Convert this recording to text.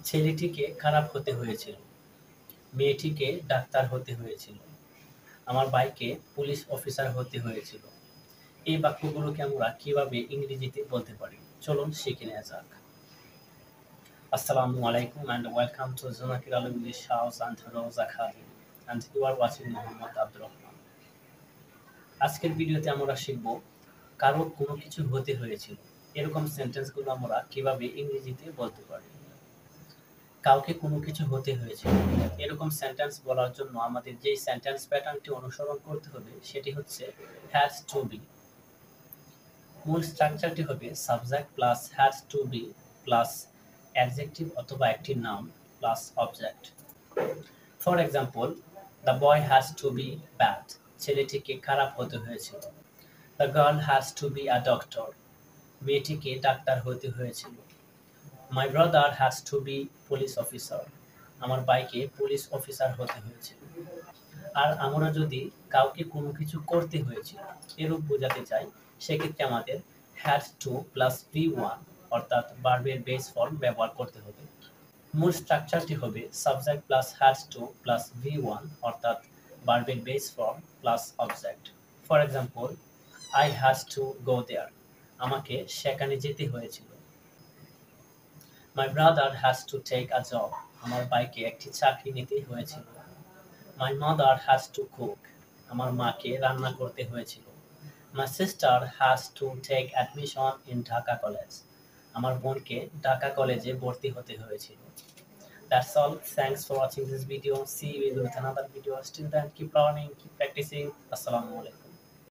ছেলেটিকে খারাপ হতে হয়েছিল, মেয়েটিকে ডাক্তার হতে হয়েছিল, আমার ভাইকে পুলিশ অফিসার হতে হয়েছিল। এই বাক্যগুলোকে আমরা কিভাবে ইংরেজিতে বলতে পারি, চলুন শিখে নেওয়া যাক। Assalamu alaikum and welcome to Zonakir Al English House and Rosa Khadim, and you are watching Muhammad Abdul Rahman. আজকের ভিডিওতে আমরা শিখব কারো কোনো কিছু হতে হয়েছিল এরকম সেন্টেন্সগুলো আমরা কিভাবে ইংরেজিতে বলতে পারি। কাউকে কোনো কিছু হতে হয়েছিল এরকম সেন্টেন্স বলার জন্য আমাদের যেই সেন্টেন্স প্যাটার্নটি অনুসরণ করতে হবে সেটি হচ্ছে হ্যাজ টু বি। মূল স্ট্রাকচারটি হবে subject plus has to be plus adjective অথবা একটি নাম plus object. For example, the boy has to be bad, ছেলেটিকে খারাপ হতে হয়েছিল। The girl has to be a doctor, মেয়েটিকে ডাক্তার হতে হয়েছিল। My brother has to be police officer, আমার ভাইকে পুলিশ অফিসার হতে হয়েছিল। আর আমরা যদি কাউকে কোনো কিছু করতে হয়েছিল এরূপ বোঝাতে চাই, সেক্ষেত্রে আমাদের হ্যাড টু প্লাস V1 অর্থাৎ ভার্বের বেস ফর্ম ব্যবহার করতে হবে। মূল স্ট্রাকচারটি হবে subject plus had to plus V1 অর্থাৎ ভার্বের base form plus object. For example, I has to go there, আমাকে সেখানে যেতে হয়েছিল। My brother has to take a job, আমার ভাইকে একটি চাকরি নিতে হয়েছিল। My mother has to cook, আমার মাকে রান্না করতে হয়েছিল। My sister has to take admission in Dhaka college, আমার বোনকে ঢাকা কলেজে ভর্তি হতে হয়েছিল। That's all. Thanks for watching this video. See you with another video. Till then, keep learning, keep practicing. Assalamu alaikum.